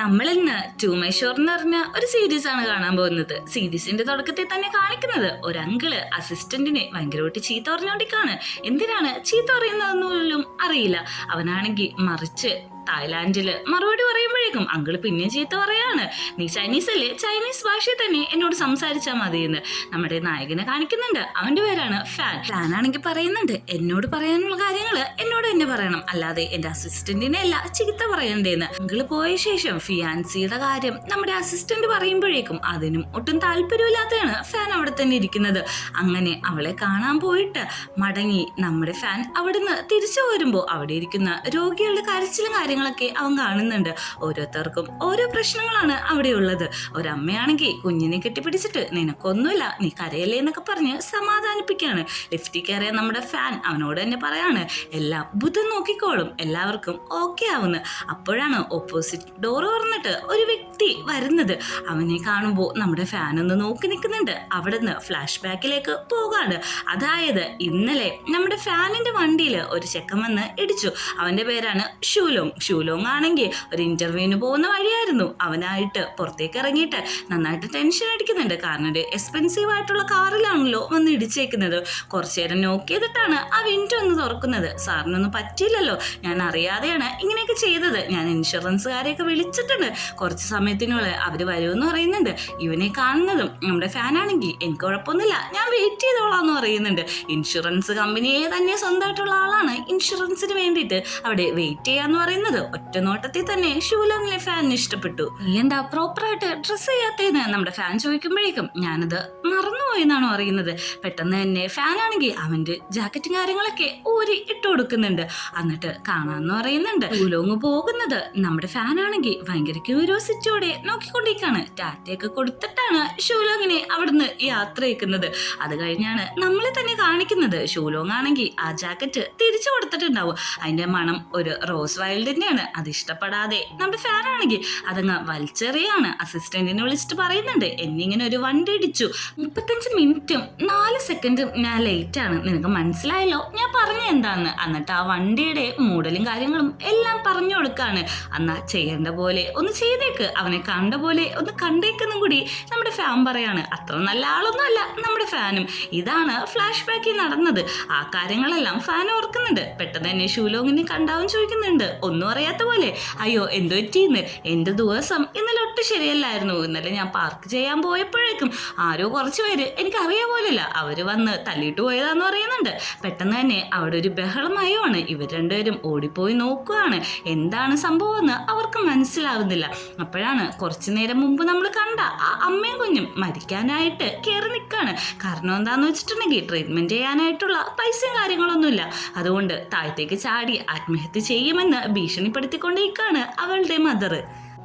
നമ്മളിന്ന് to my shore എന്ന് പറഞ്ഞ ഒരു സീരീസ് ആണ് കാണാൻ പോകുന്നത്. സീരീസിന്റെ തുടക്കത്തിൽ തന്നെ കാണിക്കുന്നത് ഒരു അങ്കിള് അസിസ്റ്റന്റിനെ ഭയങ്കരമായിട്ട് ചീത്ത പറഞ്ഞോണ്ടിരിക്കാണ്. എന്തിനാണ് ചീത്ത പറയുന്നതെന്ന് പോലും അറിയില്ല. അവനാണെങ്കിൽ മറിച്ച് തായ്ലാന്റില് മറുപടി പറയുമ്പോഴേക്കും അങ്കിള് പിന്നെയും ചീത്ത പറയാണ്. നീ ചൈനീസ് അല്ലേ, ചൈനീസ് ഭാഷയിൽ തന്നെ എന്നോട് സംസാരിച്ചാൽ മതിയെന്ന് നമ്മുടെ നായകനെ കാണിക്കുന്നുണ്ട്. അവന്റെ പേരാണ് ഫാൻ. ഫാൻ ആണെങ്കിൽ പറയുന്നുണ്ട്, എന്നോട് പറയാനുള്ള കാര്യങ്ങള് എന്നോട് തന്നെ പറയണം, അല്ലാതെ എന്റെ അസിസ്റ്റന്റിനെ അല്ല ചീത്ത പറയണ്ടേന്ന്. അങ്കിള് പോയ ശേഷം ഫിയാൻസിയുടെ കാര്യം നമ്മുടെ അസിസ്റ്റന്റ് പറയുമ്പോഴേക്കും അതിനും ഒട്ടും താല്പര്യമില്ലാതെയാണ് ഫാൻ അവിടെ തന്നെ ഇരിക്കുന്നത്. അങ്ങനെ അവളെ കാണാൻ പോയിട്ട് മടങ്ങി നമ്മുടെ ഫാൻ അവിടുന്ന് തിരിച്ചു വരുമ്പോ അവിടെ ഇരിക്കുന്ന രോഗികളുടെ കരച്ചിലും കാര്യങ്ങളൊക്കെ അവൻ കാണുന്നുണ്ട്. ഓരോരുത്തർക്കും ഓരോ പ്രശ്നങ്ങളാണ് അവിടെ ഉള്ളത്. ഒരമ്മയാണെങ്കിൽ കുഞ്ഞിനെ കെട്ടിപ്പിടിച്ചിട്ട് നിനക്കൊന്നുമില്ല, നീ കരയല്ലേ എന്നൊക്കെ പറഞ്ഞ് സമാധാനിപ്പിക്കുകയാണ്. ലിഫ്റ്റിൽ കയറിയ നമ്മുടെ ഫാൻ അവനോട് തന്നെ പറയാണ്, എല്ലാം ബുദ്ധൻ നോക്കിക്കോളും, എല്ലാവർക്കും ഓക്കെ ആവുന്നു. അപ്പോഴാണ് ഓപ്പോസിറ്റ് ഡോർ തുറന്നിട്ട് ഒരു വ്യക്തി വരുന്നത്. അവനെ കാണുമ്പോൾ നമ്മുടെ ഫാൻ ഒന്ന് നോക്കി നിൽക്കുന്നുണ്ട്. അവിടെ നിന്ന് ഫ്ലാഷ് ബാക്കിലേക്ക് പോകാണ്. അതായത് ഇന്നലെ നമ്മുടെ ഫാനിന്റെ വണ്ടിയിൽ ഒരു ചെക്കൻ വന്ന് ഇടിച്ചു. അവന്റെ പേരാണ് ഷൂലോങ് ആണെങ്കിൽ ഒരു ഇന്റർവ്യൂവിന് പോകുന്ന വഴിയായിരുന്നു. അവനായിട്ട് പുറത്തേക്ക് ഇറങ്ങിയിട്ട് നന്നായിട്ട് ടെൻഷൻ അടിക്കുന്നുണ്ട്. കാരണം ഒരു എക്സ്പെൻസീവ് ആയിട്ടുള്ള കാറിലാണല്ലോ വന്ന് ഇടിച്ചേക്കുന്നത്. കുറച്ചു നേരം നോക്കി ചെയ്തിട്ടാണ് ആ വിൻഡോ ഒന്ന് തുറക്കുന്നത്. സാറിനൊന്നും പറ്റിയില്ലല്ലോ, ഞാൻ അറിയാതെയാണ് ഇങ്ങനെയൊക്കെ ചെയ്തത്, ഞാൻ ഇൻഷുറൻസുകാരെയൊക്കെ വിളിച്ചിട്ടുണ്ട്, കുറച്ച് സമയത്തിനുള്ളിൽ അവർ വരുമെന്ന് പറയുന്നുണ്ട്. ഇവനെ കാണുന്നതും നമ്മുടെ ഫാനാണെങ്കിൽ എനിക്ക് കുഴപ്പമൊന്നുമില്ല, ഞാൻ വെയിറ്റ് ചെയ്തോളാന്ന് പറയുന്നുണ്ട്. ഇൻഷുറൻസ് കമ്പനിയെ തന്നെ സ്വന്തമായിട്ടുള്ള ആളാണ് ഇൻഷുറൻസിന് വേണ്ടിയിട്ട് അവിടെ വെയിറ്റ് ചെയ്യാന്ന് പറയുന്നത്. ഒറ്റ നോട്ടത്തിൽ തന്നെ ഷൂലോങ്ങിലെ ഫാനിന് ഇഷ്ടപ്പെട്ടു. നീ എന്താ പ്രോപ്പറായിട്ട് ഡ്രസ് ചെയ്യാത്തേന്ന് നമ്മുടെ ഫാൻ ചോദിക്കുമ്പോഴേക്കും ഞാനത് മറന്നുപോയി എന്നാണ് പറയുന്നത്. പെട്ടെന്ന് തന്നെ ഫാനാണെങ്കിൽ അവന്റെ ജാക്കറ്റും കാര്യങ്ങളൊക്കെ ഊരി ഇട്ട് കൊടുക്കുന്നുണ്ട്. എന്നിട്ട് കാണാന്ന് പറയുന്നുണ്ട്. ഷൂലോങ് പോകുന്നത് നമ്മുടെ ഫാനാണെങ്കിൽ ഭയങ്കര ക്യൂരിയോസിറ്റിയോടെ നോക്കിക്കൊണ്ടിരിക്കാണ്. ടാറ്റയൊക്കെ കൊടുത്തിട്ടാണ് ഷൂലോങ്ങിനെ അവിടുന്ന് യാത്ര അയക്കുന്നത്. അത് കഴിഞ്ഞാണ് നമ്മളെ തന്നെ കാണിക്കുന്നത്. ഷൂലോങ് ആണെങ്കിൽ ആ ജാക്കറ്റ് തിരിച്ചു കൊടുത്തിട്ടുണ്ടാവും. അതിന്റെ മണം ഒരു റോസ് വൈൽഡിന്റെയാണ്. അത് ഇഷ്ടപ്പെടാതെ നമ്മുടെ ഫാനാണെങ്കിൽ അതങ്ങ് വലിച്ചെറിയാണ്. അസിസ്റ്റന്റിനെ വിളിച്ചിട്ട് പറയുന്നുണ്ട്, എന്നിങ്ങനെ ഒരു വണ്ടി ഇടിച്ചു, 35 മിനിറ്റും 4 സെക്കൻഡും ഞാൻ ലേറ്റ് ആണ്, നിനക്ക് മനസ്സിലായല്ലോ ഞാൻ പറഞ്ഞ എന്താന്ന്. എന്നിട്ട് ആ വണ്ടിയുടെ മോഡലും കാര്യങ്ങളും എല്ലാം പറഞ്ഞു കൊടുക്കാണ്. എന്നാ ചെയ്യേണ്ട പോലെ ഒന്ന് ചെയ്തേക്ക്, അവനെ കണ്ട പോലെ ഒന്ന് കണ്ടേക്കെന്നും കൂടി നമ്മുടെ ഫാൻ പറയാണ്. അത്ര നല്ല ആളൊന്നും അല്ല നമ്മുടെ ഫാനും. ഇതാണ് ഫ്ലാഷ് ബാക്കിൽ നടന്നത്. ആ കാര്യങ്ങളെല്ലാം ഫാൻ ഓർക്കുന്നുണ്ട്. പെട്ടെന്ന് തന്നെ ഷൂലോങ്ങിനെ കണ്ടാവും ചോദിക്കുന്നുണ്ട്, ഒന്നും അറിയാത്ത പോലെ, അയ്യോ എന്തോ പറ്റിയെന്ന്, എന്റെ ദിവസം ഇന്നലെ ഒട്ടും ശരിയല്ലായിരുന്നു. ഇന്നലെ ഞാൻ പാർക്ക് ചെയ്യാൻ പോയപ്പോഴേക്കും ആരോ കുറച്ച് പേര് എനിക്ക് അറിയാ പോലില്ല അവര് വന്ന് തല്ലിയിട്ട് പോയതാന്ന് പറയുന്നുണ്ട്. പെട്ടെന്ന് തന്നെ അവിടെ ഒരു ബഹളമയമാണ്. ഇവർ രണ്ടുപേരും ഓടിപ്പോയി നോക്കുകയാണ് എന്താണ് സംഭവം എന്ന് അവർക്ക് മനസ്സിലാവുന്നില്ല. അപ്പോഴാണ് കുറച്ചു നേരം മുമ്പ് നമ്മൾ കണ്ട ആ അമ്മയും കുഞ്ഞും മരിക്കാനായിട്ട് കയറി നിൽക്കാണ്. കാരണം എന്താന്ന് വെച്ചിട്ടുണ്ടെങ്കിൽ ട്രീറ്റ്മെന്റ് ചെയ്യാനായിട്ടുള്ള പൈസയും കാര്യങ്ങളൊന്നുമില്ല. അതുകൊണ്ട് താഴത്തേക്ക് ചാടി ആത്മഹത്യ ചെയ്യുമെന്ന് ഭീഷണിപ്പെടുത്തിക്കൊണ്ടിരിക്കുകയാണ് അവളുടെ മദർ.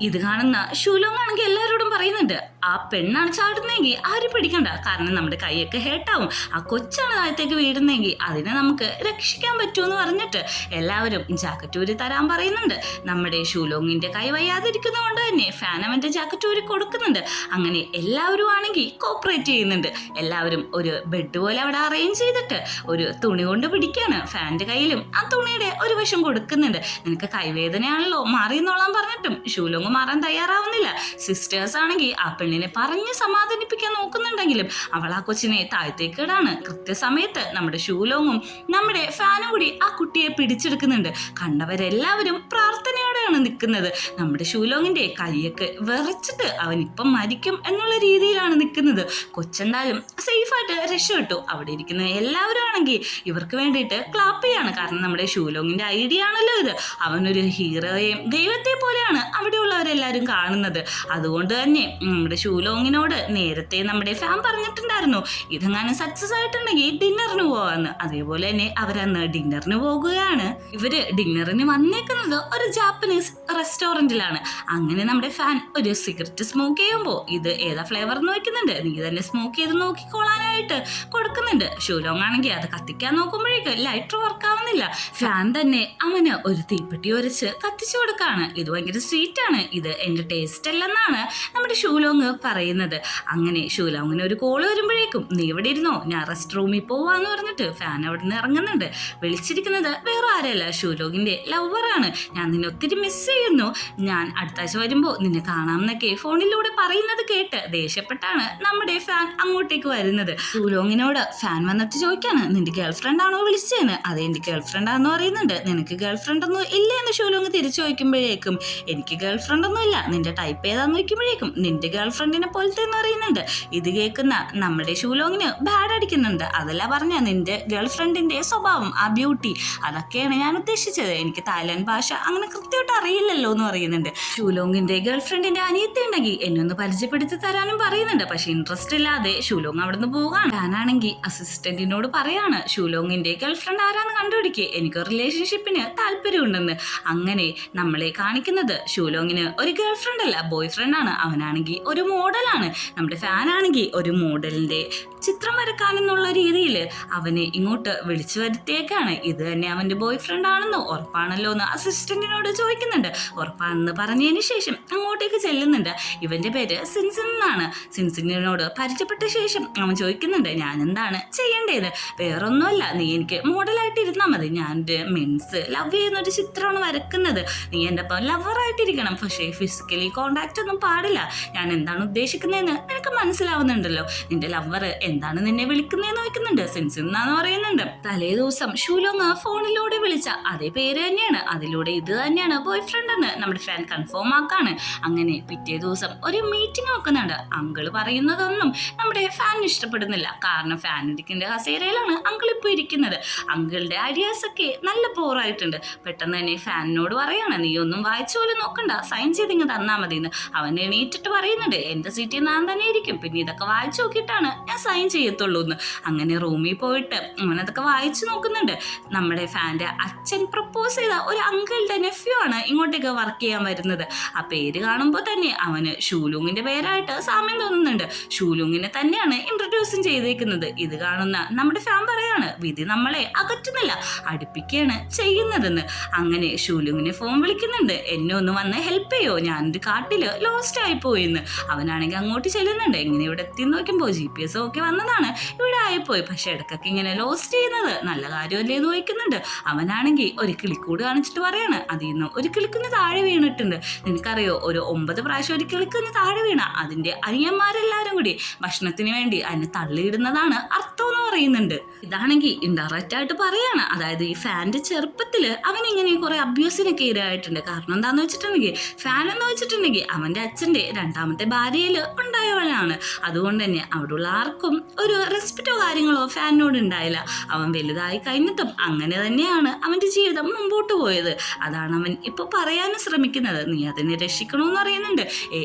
ഇത് കാണുന്ന ഷൂലോങ് ആണെങ്കിൽ എല്ലാവരോടും പറയുന്നുണ്ട്, ആ പെണ്ണാണ് ചാടുന്നെങ്കിൽ ആരും പിടിക്കണ്ട, കാരണം നമ്മുടെ കൈയൊക്കെ ഹേർട്ടാവും. ആ കൊച്ചാണ് താഴത്തേക്ക് വീടുന്നെങ്കിൽ അതിനെ നമുക്ക് രക്ഷിക്കാൻ പറ്റുമെന്ന് പറഞ്ഞിട്ട് എല്ലാവരും ജാക്കറ്റ് ഊരി തരാൻ പറയുന്നുണ്ട്. നമ്മുടെ ഷൂലോങ്ങിന്റെ കൈ വയ്യാതിരിക്കുന്നത് കൊണ്ട് തന്നെ ഫാൻ അവന്റെ ജാക്കറ്റ് ഊരി കൊടുക്കുന്നുണ്ട്. അങ്ങനെ എല്ലാവരും ആണെങ്കിൽ കോപ്പറേറ്റ് ചെയ്യുന്നുണ്ട്. എല്ലാവരും ഒരു ബെഡ് പോലെ അവിടെ അറേഞ്ച് ചെയ്തിട്ട് ഒരു തുണി കൊണ്ട് പിടിക്കാണ്. ഫാൻ്റെ കയ്യിലും ആ തുണിയുടെ ഒരു വശം കൊടുക്കുന്നുണ്ട്. നിനക്ക് കൈവേദനയാണല്ലോ, മാറിയെന്നോളാൻ പറഞ്ഞിട്ടും ഷൂലോങ് മാറാൻ തയ്യാറാവുന്നില്ല. സിസ്റ്റേഴ്സ് ആണെങ്കിൽ ആ പെണ്ണിനെ പറഞ്ഞ് സമാധാനിപ്പിക്കാൻ നോക്കുന്നുണ്ടെങ്കിലും അവൾ ആ കൊച്ചിനെ താഴത്തേക്ക് ഇടാണ്. കൃത്യസമയത്ത് നമ്മുടെ ഷൂലോങ്ങും നമ്മുടെ ഫാനും കൂടി ആ കുട്ടിയെ പിടിച്ചെടുക്കുന്നുണ്ട്. കണ്ടവരെല്ലാവരും പ്രാർത്ഥനയോടെയാണ് നിൽക്കുന്നത്. നമ്മുടെ ഷൂലോങ്ങിന്റെ കൈയൊക്കെ വിറച്ചിട്ട് അവൻ ഇപ്പം മരിക്കും എന്നുള്ള രീതിയിലാണ് നിൽക്കുന്നത്. കൊച്ചെന്തായാലും സേഫായിട്ട് രക്ഷപ്പെട്ടു. അവിടെ ഇരിക്കുന്ന എല്ലാവരും ആണെങ്കിൽ ഇവർക്ക് വേണ്ടിയിട്ട് ക്ലാപ്പ് ചെയ്യാണ്. കാരണം നമ്മുടെ ഷൂലോങ്ങിന്റെ ഐഡിയ ആണല്ലോ ഇത്. അവനൊരു ഹീറോയെയും ദൈവത്തെ പോലെയാണ് അവിടെയുള്ളവരെല്ലാവരും കാണുന്നത്. അതുകൊണ്ട് തന്നെ നമ്മുടെ ഷൂലോങ്ങിനോട് നേരത്തെ നമ്മുടെ ഫാൻ പറഞ്ഞിട്ടുണ്ടായിരുന്നു, ഇതെങ്ങാനും സക്സസ് ആയിട്ടുണ്ടെങ്കിൽ ഡിന്നറിന് പോവാന്ന്. അതേപോലെ തന്നെ അവരന്ന് ഡിന്നറിന് പോകുകയാണ്. ഇവര് ഡിന്നറിന് വന്നേക്കുന്നത് ഒരു ജാപ്പനീസ് റെസ്റ്റോറൻറ്റിലാണ്. അങ്ങനെ നമ്മുടെ ഫാൻ ഒരു സിഗരറ്റ് സ്മോക്ക് ചെയ്യുമ്പോൾ ഇത് ഏതാ ഫ്ലേവർ എന്ന് വയ്ക്കുന്നുണ്ട്. നീ തന്നെ സ്മോക്ക് ചെയ്ത് നോക്കിക്കോളാനായിട്ട് കൊടുക്കുന്നുണ്ട്. ഷൂലോങ് ആണെങ്കിൽ അത് കത്തിക്കാൻ നോക്കുമ്പോഴേക്ക് ലൈറ്റർ വർക്ക് ആവുന്നില്ല. ഫാൻ തന്നെ അവന് ഒരു തീപ്പെട്ടി ഉരച്ച് കത്തിച്ചു കൊടുക്കാണ്. ഇത് ഭയങ്കര സ്വീറ്റ് ആണ്, ഇത് എൻ്റെ ടേസ്റ്റ് അല്ലെന്നാണ് നമ്മുടെ ഷൂലോങ് പറയുന്നത്. അങ്ങനെ ഷൂലോങ്ങിന് ഒരു കോള് വരുമ്പോഴേക്കും നീ ഇവിടെ ഇരുന്നോ, ഞാൻ റെസ്റ്റ് റൂമിൽ പോവാന്ന് പറഞ്ഞിട്ട് ഫാൻ അവിടെ നിന്ന് ഇറങ്ങുന്നുണ്ട്. വിളിച്ചിരിക്കുന്നത് വേറെ ആരല്ല, ഷൂലോങ്ങിൻ്റെ ലവറാണ്. ഞാൻ നിന്നെ ഒത്തിരി മിസ് ചെയ്യുന്നു, ഞാൻ അടുത്ത ആഴ്ച വരുമ്പോൾ നിന്നെ കാണാമെന്നൊക്കെ ഫോണിലൂടെ പറയുന്നത് കേട്ട് ദേഷ്യപ്പെട്ടാണ് നമ്മുടെ ഫാൻ അങ്ങോട്ടേക്ക് വരുന്നത്. ഷൂലോങ്ങിനോട് ഫാൻ വന്നിട്ട് ചോദിക്കാണ്, നിന്റെ ഗേൾ ഫ്രണ്ട് ആണോ വിളിച്ചതെന്ന്. അതെ, എൻ്റെ ഗേൾ ഫ്രണ്ട് ആണെന്ന് പറയുന്നുണ്ട്. നിനക്ക് ഗേൾ ഫ്രണ്ട് ഒന്നും ഇല്ല എന്ന് ഷൂലോങ് തിരിച്ചു ചോദിക്കുമ്പോഴേക്കും എനിക്ക് ഗേൾ ഫ്രണ്ട് ഒന്നും ഇല്ല, നിന്റെ ടൈപ്പ് ഏതാന്ന് ചോദിക്കുമ്പോഴേക്കും നിന്റെ ഗേൾ ഫ്രണ്ടിനെ പോലത്തെ എന്ന് പറയുന്നുണ്ട്. ഇത് കേൾക്കുന്ന നമ്മുടെ ഷൂലോങ്ങിന് ബാഡ് അടിക്കുന്നുണ്ട്. അതല്ല പറഞ്ഞ നിന്റെ ഗേൾ ഫ്രണ്ടിന്റെ സ്വഭാവം, ആ ബ്യൂട്ടി, അതൊക്കെയാണ് ഞാൻ ഉദ്ദേശിച്ചത്. എനിക്ക് തായ്ലാൻഡ് ഭാഷ അങ്ങനെ കൃത്യമായിട്ട് അറിയില്ലല്ലോ എന്ന് പറയുന്നുണ്ട്. ഷൂലോങ്ങിന്റെ ഗേൾ ഫ്രണ്ടിന്റെ അനിയത്തി ഉണ്ടെങ്കിൽ എന്നെ ഒന്ന് പരിചയപ്പെടുത്തി തരാനും പറയുന്നുണ്ട്. പക്ഷെ ഇൻട്രസ്റ്റ് ഇല്ലാതെ ഷൂലോങ് അവിടുന്ന് പോകാൻ. ഞാനാണെങ്കിൽ അസിസ്റ്റന്റിനോട് പറയാണ്, ഷൂലോങ്ങിന്റെ ഗേൾ ഫ്രണ്ട് ആരാന്ന് കണ്ടുപിടിക്കുക, എനിക്ക് റിലേഷൻഷിപ്പിന് താല്പര്യമുണ്ടെന്ന്. അങ്ങനെ നമ്മളെ കാണിക്കുന്നത് ഷൂലോങ്ങിന് ഒരു ഗേൾ ഫ്രണ്ട് അല്ല, ബോയ് ഫ്രണ്ട് ആണ്. അവനാണെങ്കിൽ ഒരു മോഡലാണ്. നമ്മുടെ ഫാനാണെങ്കിൽ ഒരു മോഡലിന്റെ ചിത്രം വരക്കാനെന്നുള്ള രീതിയിൽ അവനെ ഇങ്ങോട്ട് വിളിച്ചു വരുത്തിയേക്കാണ്. ഇത് തന്നെ അവന്റെ ബോയ് ഫ്രണ്ട് ആണെന്നോ ഉറപ്പാണല്ലോ എന്ന് അസിസ്റ്റന്റിനോട് ചോദിക്കുന്നുണ്ട്. ഉറപ്പാണെന്ന് പറഞ്ഞതിന് ശേഷം അങ്ങോട്ടേക്ക് ചെല്ലുന്നുണ്ട്. ഇവന്റെ പേര് സിൻസിൻ എന്നാണ്. സിൻസിനോട് പരിചയപ്പെട്ട ശേഷം അവൻ ചോദിക്കുന്നുണ്ട്, ഞാൻ എന്താണ് ചെയ്യേണ്ടത്. വേറൊന്നുമല്ല, നീ എനിക്ക് മോഡലായിട്ട് ഇരുന്നാൽ മതി. ഞാൻ മെൻസ് ലവ് ചെയ്യുന്ന ഒരു ചിത്രമാണ് വരക്കുന്നത്. നീ എൻ്റെ ഒപ്പം ലവറായിട്ടിരിക്കണം, പക്ഷേ ഫിസിക്കലി കോണ്ടാക്ട് ഒന്നും പാടില്ല. ഞാൻ എന്താണ് ഉദ്ദേശിക്കുന്നതെന്ന് നിനക്ക് മനസ്സിലാവുന്നുണ്ടല്ലോ. നിന്റെ ലവർ എന്താണ് നിന്നെ വിളിക്കുന്നതെന്ന് ചോദിക്കുന്നുണ്ട്. സിൻസിൻ എന്നാന്ന് പറയുന്നുണ്ട്. തലേ ദിവസം ഷൂലോങ് ഫോണിലൂടെ വിളിച്ച അതേ പേര് തന്നെയാണ്. അതിലൂടെ ഇത് തന്നെയാണ് ബോയ് ഫ്രണ്ട് എന്ന് നമ്മുടെ ഫാൻ കൺഫേം ആക്കാണ്. അങ്ങനെ പിറ്റേ ദിവസം ഒരു മീറ്റിംഗ് വെക്കുന്നുണ്ട്. അങ്കിള് പറയുന്നതൊന്നും നമ്മുടെ ഫാനിന് ഇഷ്ടപ്പെടുന്നില്ല. കാരണം ഫാൻ ഇരിക്കുന്ന കസേരയിലാണ് അങ്കിൾ ഇപ്പോൾ ഇരിക്കുന്നത്. അങ്കിളുടെ ഐഡിയാസ് ഒക്കെ നല്ല പോറായിട്ടുണ്ട്. പെട്ടെന്ന് തന്നെ ഫാനിനോട് പറയാണ്, നീ ഒന്നും വായിച്ചു പോലും നോക്കണ്ട, സൈൻ ചെയ്തിങ്ങ് തന്നാൽ മതി എന്ന്. അവൻ എണീറ്റിട്ട് പറയുന്നുണ്ട്, എൻ്റെ സീറ്റിൽ ഞാൻ തന്നെ ഇരിക്കും, പിന്നെ ഇതൊക്കെ വായിച്ചു നോക്കിയിട്ടാണ് ഞാൻ സൈൻ ചെയ്യത്തുള്ളൂ എന്ന്. അങ്ങനെ റൂമിൽ പോയിട്ട് അവനതൊക്കെ വായിച്ചു നോക്കുന്നുണ്ട്. നമ്മുടെ ഫാൻ്റെ അച്ഛൻ പ്രപ്പോസ് ചെയ്ത ഒരു അങ്കിളുടെ നെഫ്യൂ ആണ് ഇങ്ങോട്ടേക്ക് വർക്ക് ചെയ്യാൻ വരുന്നത്. ആ പേര് കാണുമ്പോൾ തന്നെ അവന് ഷൂലുങ്ങിന്റെ പേരായിട്ട് സാമ്യം തോന്നുന്നുണ്ട്. ഷൂലുങ്ങിനെ തന്നെയാണ് ഇൻട്രൊഡ്യൂസും ചെയ്തേക്കുന്നത്. ഇത് കാണുന്ന നമ്മുടെ ഫാൻ പറയാണ്, വിധി നമ്മളെ അകറ്റുന്നില്ല, അടുപ്പിക്കുകയാണ് ചെയ്യുന്നതെന്ന്. അങ്ങനെ ഷൂലുങ്ങിനെ ഫോൺ വിളിക്കുന്നുണ്ട്, എന്നെ ഒന്ന് വന്ന് ഹെൽപ്പ് ചെയ്യോ, ഞാനൊരു കാട്ടില് ലോസ്റ്റ് ആയിപ്പോയിന്ന്. അവനാണെങ്കിൽ അങ്ങോട്ട് ചെല്ലുന്നുണ്ട്. എങ്ങനെ ഇവിടെ എത്തി നോക്കുമ്പോൾ GPS ഒക്കെ വന്നതാണ്, ഇവിടെ ആയിപ്പോയി. പക്ഷെ ഇടയ്ക്കൊക്കെ ഇങ്ങനെ ലോസ്റ്റ് ചെയ്യുന്നത് നല്ല കാര്യമല്ലേ എന്ന് ചോദിക്കുന്നുണ്ട്. അവനാണെങ്കിൽ ഒരു കിളിക്കൂട് കാണിച്ചിട്ട് പറയാണ്, അതിൽ നിന്ന് ഒരു കിളിക്കുന്ന് താഴെ വീണിട്ടുണ്ട്. നിനക്കറിയോ, ഒരു 9 പ്രാവശ്യം ഒരു കിളിക്കുന്ന് താഴെ വീണ അതിന്റെ അനിയന്മാരെല്ലാരും കൂടി ഭക്ഷണത്തിന് വേണ്ടി അതിനെ തള്ളിയിടുന്നതാണ് അർത്ഥം എന്ന് പറയുന്നുണ്ട്. ഇതാണെങ്കിൽ ഇൻഡയറക്റ്റ് ആയിട്ട് പറയാണ്, അതായത് ഈ ഫാൻ്റെ ചെറുപ്പത്തിൽ അവൻ ഇങ്ങനെ കുറെ അബ്യൂസിനൊക്കെ ഇരയായിട്ടുണ്ട്. കാരണം എന്താന്ന് വെച്ചിട്ടുണ്ടെങ്കിൽ ഫാൻ എന്ന് വെച്ചിട്ടുണ്ടെങ്കിൽ അവന്റെ അച്ഛന്റെ 2ാമത്തെ ഭാര്യയിൽ ഉണ്ടായവനാണ്. അതുകൊണ്ട് തന്നെ അവിടെയുള്ള ആർക്കും ഒരു റെസ്പെക്റ്റോ കാര്യങ്ങളോ ഫാനിനോട് ഉണ്ടായില്ല. അവൻ വലുതായി കഴിഞ്ഞിട്ടും അങ്ങനെ തന്നെയാണ് അവന്റെ ജീവിതം മുമ്പോട്ട് പോയത്. അതാണ് അവൻ ഇപ്പൊ പറയാനും ശ്രമിക്കുന്നത്. നീ അതിനെ രക്ഷിക്കണമെന്ന് പറയുന്നുണ്ട്.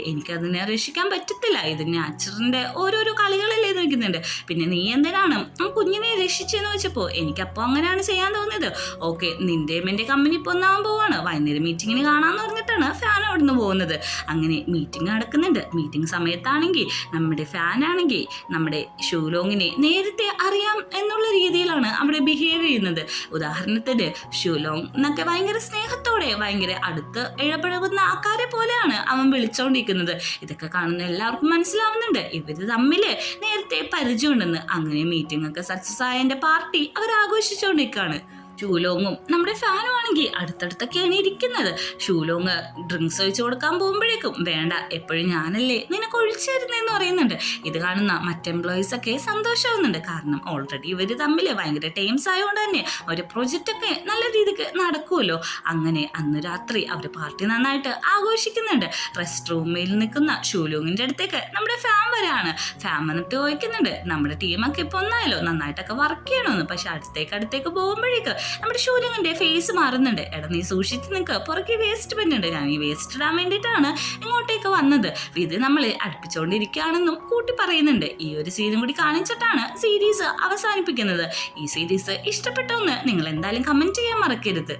എനിക്കതിനെ രക്ഷിക്കാൻ പറ്റത്തില്ല, ഇത് നാച്ചുറലിന്റെ ഓരോരോ കളികളല്ലേ നോക്കുന്നുണ്ട്. പിന്നെ നീ എന്തിനാണ് കുഞ്ഞിനെ രക്ഷിച്ചെന്ന് വെച്ചപ്പോൾ എനിക്കപ്പോൾ അങ്ങനെയാണ് ചെയ്യാൻ തോന്നിയത്. ഓക്കെ, നിന്റെയും എൻ്റെ കമ്പനി ഇപ്പോൾ ഒന്നാവാൻ പോവാണ്, വൈകുന്നേരം മീറ്റിങ്ങിന് കാണാമെന്ന് പറഞ്ഞിട്ടാണ് ഫാൻ അവിടുന്ന് പോകുന്നത്. അങ്ങനെ മീറ്റിംഗ് നടക്കുന്നുണ്ട്. മീറ്റിംഗ് സമയത്താണെങ്കിൽ നമ്മുടെ ഫാനാണെങ്കിൽ നമ്മുടെ ഷൂലോങ്ങിനെ നേരത്തെ അറിയാം എന്നുള്ള രീതിയിലാണ് അവിടെ ബിഹേവ് ചെയ്യുന്നത്. ഉദാഹരണത്തിന് ഷൂലോങ് എന്നൊക്കെ ഭയങ്കര സ്നേഹത്തോടെ ഭയങ്കര അടുത്ത് ഇടപഴകുന്ന ആൾക്കാരെ പോലെയാണ് അവൻ വിളിച്ചോണ്ടിരിക്കുന്നത്. ഇതൊക്കെ കാണുന്ന എല്ലാവർക്കും മനസ്സിലാവുന്നുണ്ട് ഇവര് തമ്മിൽ നേരത്തെ പരിചയമുണ്ടെന്ന്. അങ്ങനെ മീറ്റിംഗ് ഒക്കെ സക്സസ് ആയതിന്റെ പാർട്ടി അവർ ആഘോഷിച്ചുകൊണ്ടിരിക്കുകയാണ്. ഷൂലോങ്ങും നമ്മുടെ ഫാനും ആണെങ്കിൽ അടുത്തടുത്തൊക്കെയാണ് ഇരിക്കുന്നത്. ഷൂലോങ് ഡ്രിങ്ക്സ് ഒഴിച്ചു കൊടുക്കാൻ പോകുമ്പോഴേക്കും വേണ്ട, എപ്പോഴും ഞാനല്ലേ നിനക്ക് ഒഴിച്ചു തരുന്നതെന്ന് പറയുന്നുണ്ട്. ഇത് കാണുന്ന മറ്റ് എംപ്ലോയീസ് ഒക്കെ സന്തോഷമാവുന്നുണ്ട്. കാരണം ഓൾറെഡി ഇവർ തമ്മിൽ ഭയങ്കര ടൈംസ് ആയതുകൊണ്ട് തന്നെ ഒരു പ്രൊജക്റ്റ് ഒക്കെ നല്ല രീതിക്ക് നടക്കുമല്ലോ. അങ്ങനെ അന്ന് രാത്രി അവർ പാർട്ടി നന്നായിട്ട് ആഘോഷിക്കുന്നുണ്ട്. റെസ്റ്റ് റൂമിൽ നിൽക്കുന്ന ഷൂലോങ്ങിന്റെ അടുത്തേക്ക് നമ്മുടെ ഫാൻ വരാണ്. ഫാൻ വന്നിട്ട് ചോദിക്കുന്നുണ്ട്, നമ്മുടെ ടീമൊക്കെ ഇപ്പോൾ ഒന്നായല്ലോ, നന്നായിട്ടൊക്കെ വർക്ക് ചെയ്യണമെന്ന്. പക്ഷെ അടുത്തേക്ക് പോകുമ്പോഴേക്ക് നമ്മുടെ ഷൂലിങ്ങിന്റെ ഫേസ് മാറുന്നുണ്ട്. എടാ നീ സൂക്ഷിച്ച് നിൽക്ക്, പുറകെ വേസ്റ്റ് പറ്റുന്നുണ്ട്, ഞാൻ ഈ വേസ്റ്റ് ഇടാൻ വേണ്ടിയിട്ടാണ് ഇങ്ങോട്ടേക്ക് വന്നത്. ഇത് നമ്മളെ അടുപ്പിച്ചുകൊണ്ടിരിക്കുകയാണെന്നും കൂട്ടി പറയുന്നുണ്ട്. ഈ ഒരു സീനും കൂടി കാണിച്ചിട്ടാണ് സീരീസ് അവസാനിപ്പിക്കുന്നത്. ഈ സീരീസ് ഇഷ്ടപ്പെട്ടൊന്ന് നിങ്ങൾ എന്തായാലും കമന്റ് ചെയ്യാൻ മറക്കരുത്.